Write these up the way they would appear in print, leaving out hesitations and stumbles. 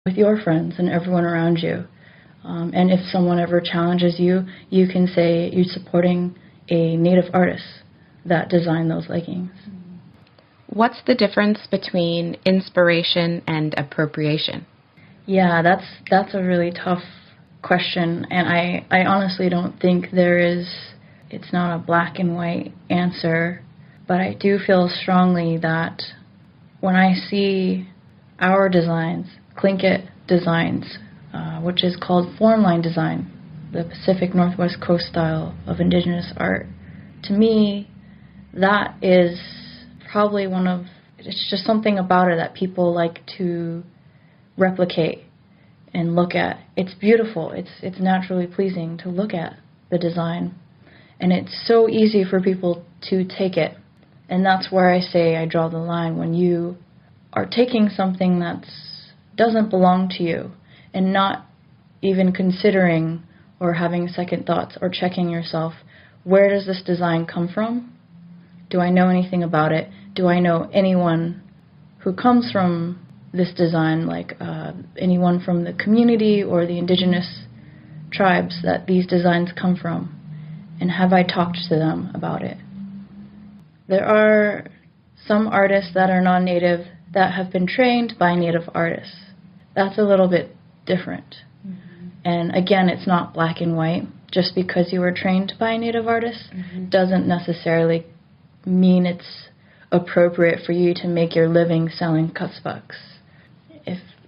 with your friends and everyone around you. And if someone ever challenges you, you can say you're supporting a Native artist that designed those leggings. What's the difference between inspiration and appropriation? Yeah, that's a really tough question, and I honestly don't think it's not a black and white answer, but I do feel strongly that when I see our designs, Tlingit designs, which is called formline design, the Pacific Northwest Coast style of Indigenous art, to me, that is probably it's just something about it that people like to replicate and look at. It's beautiful. It's naturally pleasing to look at the design. And it's so easy for people to take it. And that's where I say I draw the line, when you are taking something that doesn't belong to you and not even considering or having second thoughts or checking yourself, where does this design come from? Do I know anything about it? Do I know anyone who comes from this design, like anyone from the community or the Indigenous tribes that these designs come from? And have I talked to them about it? There are some artists that are non-Native that have been trained by Native artists. That's a little bit different. Mm-hmm. And again, it's not black and white. Just because you were trained by a Native artist doesn't necessarily mean it's appropriate for you to make your living selling kutzbuks.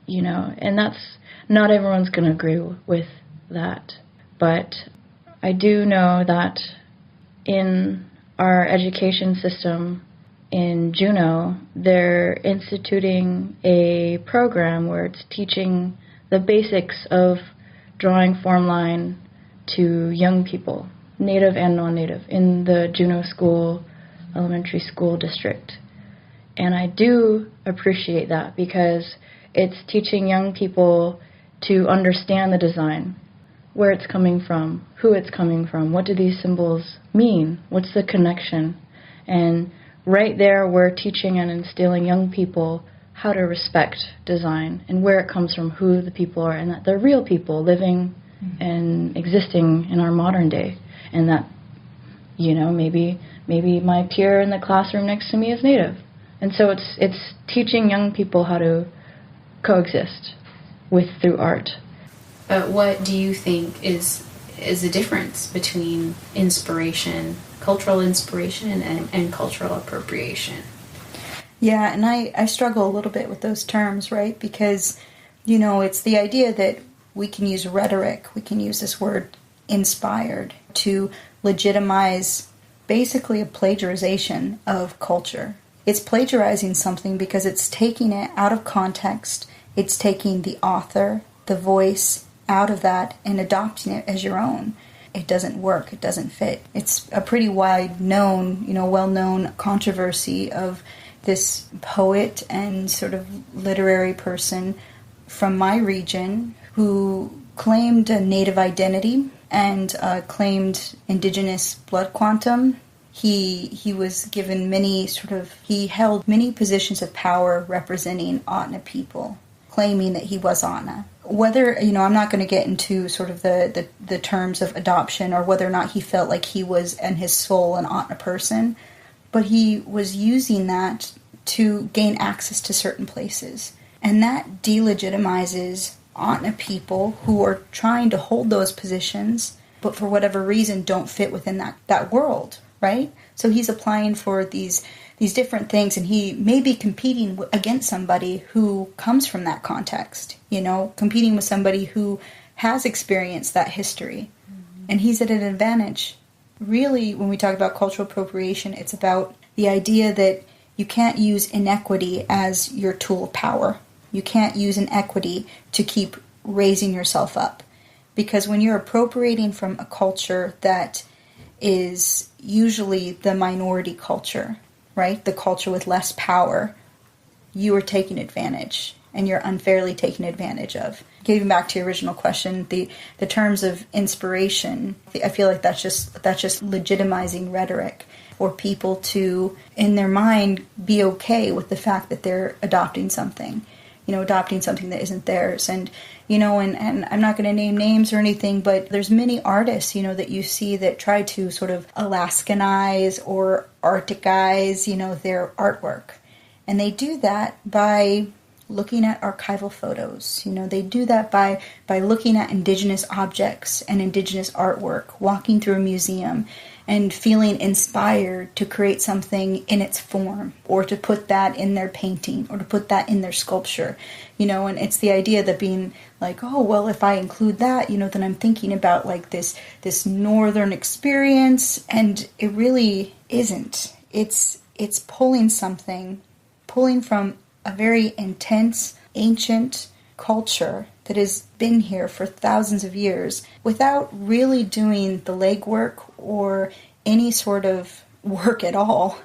And that's, not everyone's going to agree with that. But I do know that in our education system in Juneau, they're instituting a program where it's teaching the basics of drawing form line to young people, Native and non-Native, in the Juneau Elementary School District. And I do appreciate that, because it's teaching young people to understand the design, where it's coming from, who it's coming from, what do these symbols mean, what's the connection. And right there we're teaching and instilling young people how to respect design and where it comes from, who the people are, and that they're real people living and existing in our modern day. And that, maybe my peer in the classroom next to me is Native. And so it's teaching young people how to coexist through art. But what do you think is the difference between cultural inspiration and cultural appropriation? Yeah, and I struggle a little bit with those terms, right? Because, it's the idea that we can use rhetoric, we can use this word inspired to legitimize basically a plagiarization of culture. It's plagiarizing something because it's taking it out of context, it's taking the author, the voice out of that and adopting it as your own. It doesn't work, it doesn't fit. It's a pretty well-known controversy of this poet and sort of literary person from my region who claimed a Native identity and claimed Indigenous blood quantum. He was given he held many positions of power representing Ahtna people, claiming that he was Ahtna. Whether, I'm not going to get into sort of the terms of adoption or whether or not he felt like he was in his soul an Ahtna person, but he was using that to gain access to certain places. And that delegitimizes Ahtna people who are trying to hold those positions, but for whatever reason don't fit within that world, right? So he's applying for these different things, and he may be competing against somebody who comes from that context, competing with somebody who has experienced that history. Mm-hmm. And he's at an advantage. Really, when we talk about cultural appropriation, it's about the idea that you can't use inequity as your tool of power. You can't use inequity to keep raising yourself up. Because when you're appropriating from a culture that is usually the minority culture, right? The culture with less power, you are taking advantage, and you're unfairly taken advantage of. Getting back to your original question, the terms of inspiration, I feel like that's just legitimizing rhetoric for people to, in their mind, be okay with the fact that they're adopting something. adopting something that isn't theirs. And, and I'm not going to name names or anything, but there's many artists, that you see that try to sort of Alaskanize or Arcticize, their artwork. And they do that by looking at archival photos. They do that by looking at Indigenous objects and Indigenous artwork, walking through a museum and feeling inspired to create something in its form, or to put that in their painting, or to put that in their sculpture. And it's the idea that being like, oh, well, if I include that, then I'm thinking about like this northern experience, and it really isn't. It's pulling from a very intense, ancient culture that has been here for thousands of years without really doing the legwork or any sort of work at all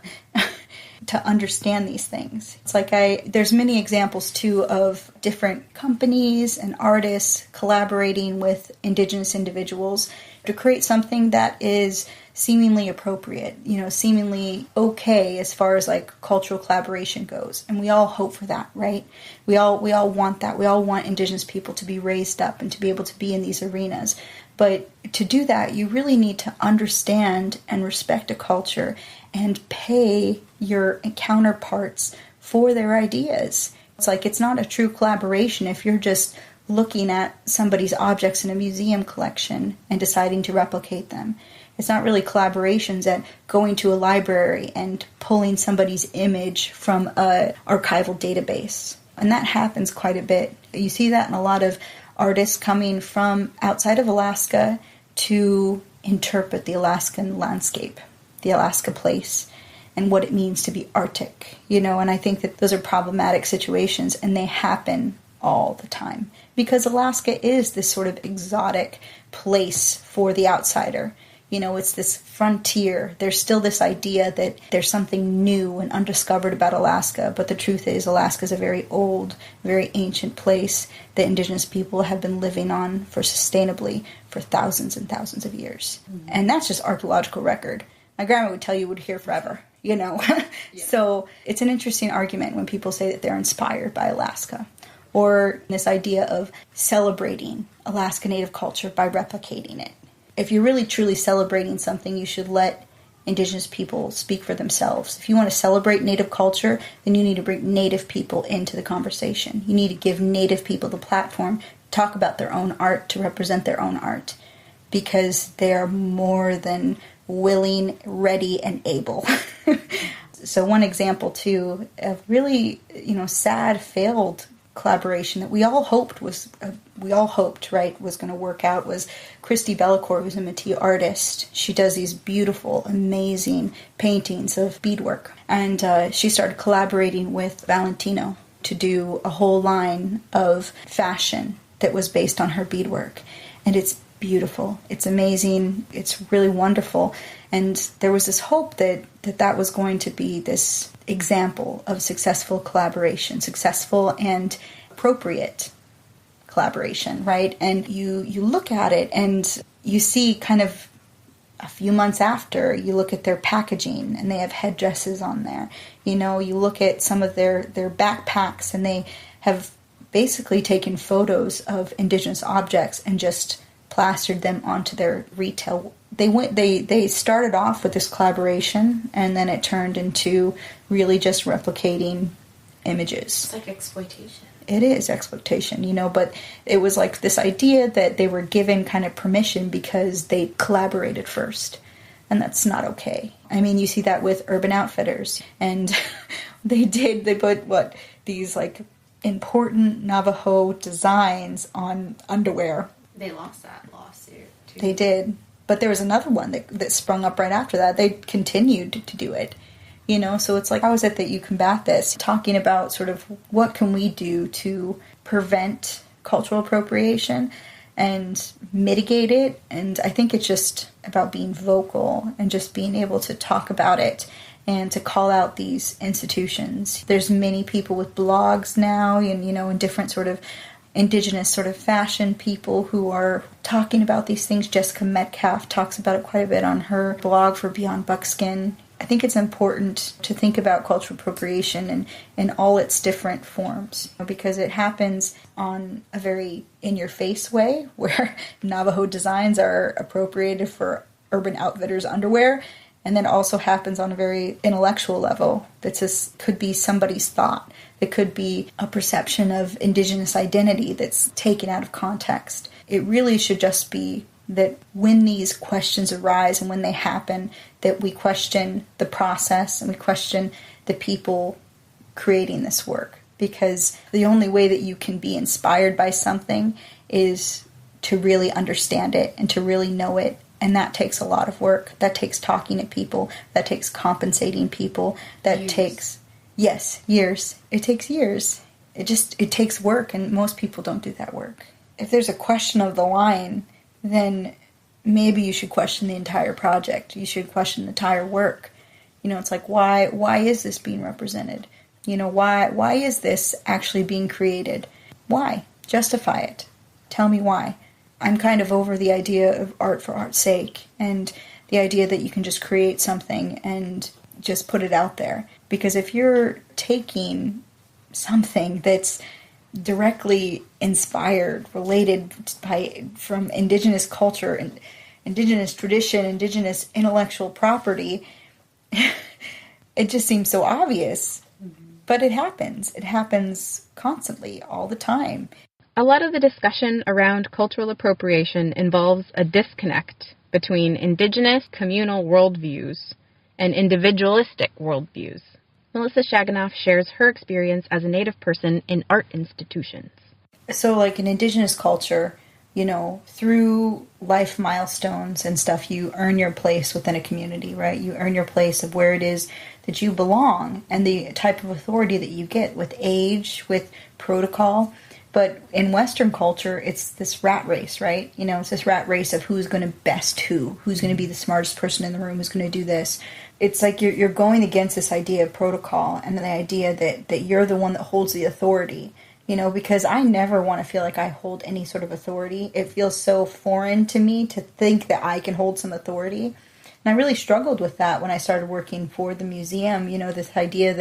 to understand these things. It's like there's many examples too of different companies and artists collaborating with Indigenous individuals to create something that is seemingly appropriate, seemingly okay as far as like cultural collaboration goes. And we all hope for that, right? We all want that. We all want Indigenous people to be raised up and to be able to be in these arenas. But to do that, you really need to understand and respect a culture and pay your counterparts for their ideas. It's like, it's not a true collaboration if you're just looking at somebody's objects in a museum collection and deciding to replicate them. It's not really collaborations at going to a library and pulling somebody's image from an archival database. And that happens quite a bit. You see that in a lot of artists coming from outside of Alaska to interpret the Alaskan landscape, the Alaska place, and what it means to be Arctic. And I think that those are problematic situations, and they happen all the time. Because Alaska is this sort of exotic place for the outsider. It's this frontier. There's still this idea that there's something new and undiscovered about Alaska, but the truth is Alaska is a very old, very ancient place that Indigenous people have been living on sustainably for thousands and thousands of years. Mm-hmm. And that's just archaeological record. My grandma would tell you we're here forever, Yeah. So it's an interesting argument when people say that they're inspired by Alaska. Or this idea of celebrating Alaska Native culture by replicating it. If you're really truly celebrating something, you should let Indigenous people speak for themselves. If you want to celebrate Native culture, then you need to bring Native people into the conversation. You need to give Native people the platform to talk about their own art, to represent their own art, because they are more than willing, ready, and able. So one example, too, of really, sad, failed collaboration that we all hoped was going to work out was Christy Bellacourt, who's a Métis artist. She does these beautiful, amazing paintings of beadwork, and she started collaborating with Valentino to do a whole line of fashion that was based on her beadwork, and it's beautiful, it's amazing, it's really wonderful. And there was this hope that was going to be this example of successful collaboration, successful and appropriate collaboration, right? And you look at it and you see kind of a few months after, you look at their packaging and they have headdresses on there. You look at some of their backpacks and they have basically taken photos of Indigenous objects and just plastered them onto their retail. They started off with this collaboration, and then it turned into really just replicating images. It's like exploitation. It is exploitation, but it was like this idea that they were given kind of permission because they collaborated first, and that's not okay. I mean, you see that with Urban Outfitters, and they put these like important Navajo designs on underwear. They lost that lawsuit, too. They did. But there was another one that sprung up right after that. They continued to do it. So it's like, how is it that you combat this? Talking about sort of what can we do to prevent cultural appropriation and mitigate it. And I think it's just about being vocal and just being able to talk about it and to call out these institutions. There's many people with blogs now and different sort of Indigenous sort of fashion people who are talking about these things. Jessica Metcalf talks about it quite a bit on her blog for Beyond Buckskin. I think it's important to think about cultural appropriation in all its different forms, because it happens on a very in-your-face way, where Navajo designs are appropriated for Urban Outfitters underwear, and then also happens on a very intellectual level. That just could be somebody's thought. It could be a perception of Indigenous identity that's taken out of context. It really should just be that when these questions arise and when they happen, that we question the process and we question the people creating this work. Because the only way that you can be inspired by something is to really understand it and to really know it. And that takes a lot of work. That takes talking to people. That takes compensating people. That takes, yes, years. It takes years. It takes work, and most people don't do that work. If there's a question of the line, then maybe you should question the entire project. You should question the entire work. It's like, why is this being represented? Why is this actually being created? Why? Justify it. Tell me why. I'm kind of over the idea of art for art's sake, and the idea that you can just create something and just put it out there. Because if you're taking something that's directly inspired, related from Indigenous culture and Indigenous tradition, Indigenous intellectual property, it just seems so obvious. But it happens. It happens constantly, all the time. A lot of the discussion around cultural appropriation involves a disconnect between Indigenous communal worldviews and individualistic worldviews. Melissa Shaganoff shares her experience as a Native person in art institutions. So like in Indigenous culture, through life milestones and stuff, you earn your place within a community, right? You earn your place of where it is that you belong and the type of authority that you get with age, with protocol. But in Western culture, it's this rat race, right? It's this rat race of who's going to best who's going to be the smartest person in the room, who's going to do this. It's like you're going against this idea of protocol and the idea that you're the one that holds the authority, because I never want to feel like I hold any sort of authority. It feels so foreign to me to think that I can hold some authority. And I really struggled with that when I started working for the museum, this idea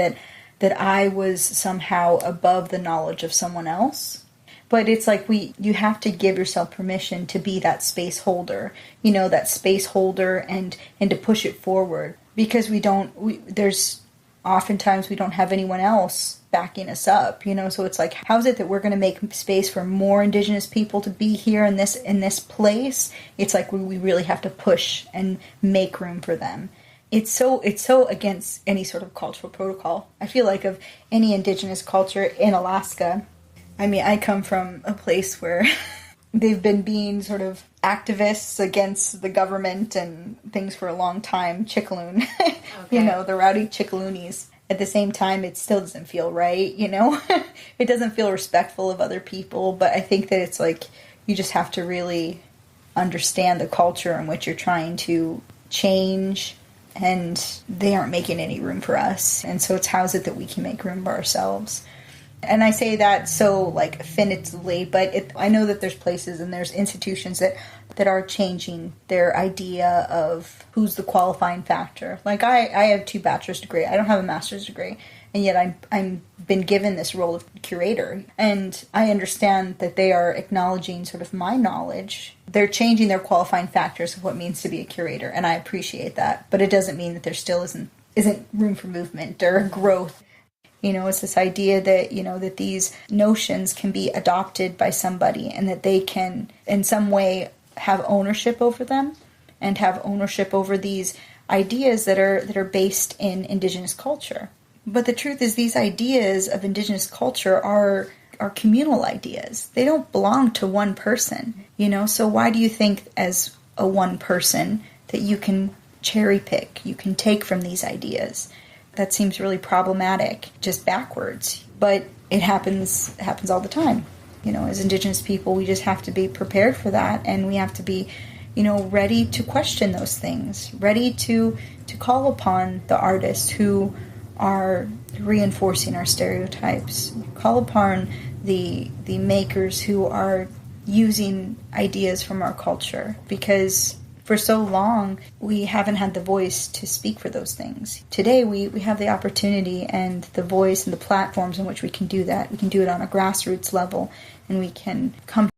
that I was somehow above the knowledge of someone else. But it's like you have to give yourself permission to be that space holder, that space holder and to push it forward. Because there's oftentimes we don't have anyone else backing us up, so it's like, how is it that we're going to make space for more Indigenous people to be here in this place? It's like we really have to push and make room for them. It's so against any sort of cultural protocol. I feel like of any Indigenous culture in Alaska, I come from a place where they've been being sort of activists against the government and things for a long time. Chickaloon, okay. The rowdy Chickaloonies. At the same time, it still doesn't feel right, It doesn't feel respectful of other people, but I think that it's like you just have to really understand the culture in which you're trying to change, and they aren't making any room for us. And so it's how is it that we can make room for ourselves? And I say that so definitively, but I know that there's places and there's institutions that are changing their idea of who's the qualifying factor. Like I have 2 bachelor's degrees. I don't have a master's degree, and yet I'm been given this role of curator. And I understand that they are acknowledging sort of my knowledge. They're changing their qualifying factors of what it means to be a curator, and I appreciate that. But it doesn't mean that there still isn't room for movement or growth. It's this idea that, that these notions can be adopted by somebody and that they can, in some way, have ownership over them and have ownership over these ideas that are based in Indigenous culture. But the truth is these ideas of Indigenous culture are communal ideas. They don't belong to one person, So why do you think as a one person that you can cherry pick, you can take from these ideas? That seems really problematic, just backwards. But it happens all the time. As Indigenous people, we just have to be prepared for that, and we have to be, ready to question those things, ready to call upon the artists who are reinforcing our stereotypes, call upon the makers who are using ideas from our culture, because for so long, we haven't had the voice to speak for those things. Today, we have the opportunity and the voice and the platforms in which we can do that. We can do it on a grassroots level, and we can come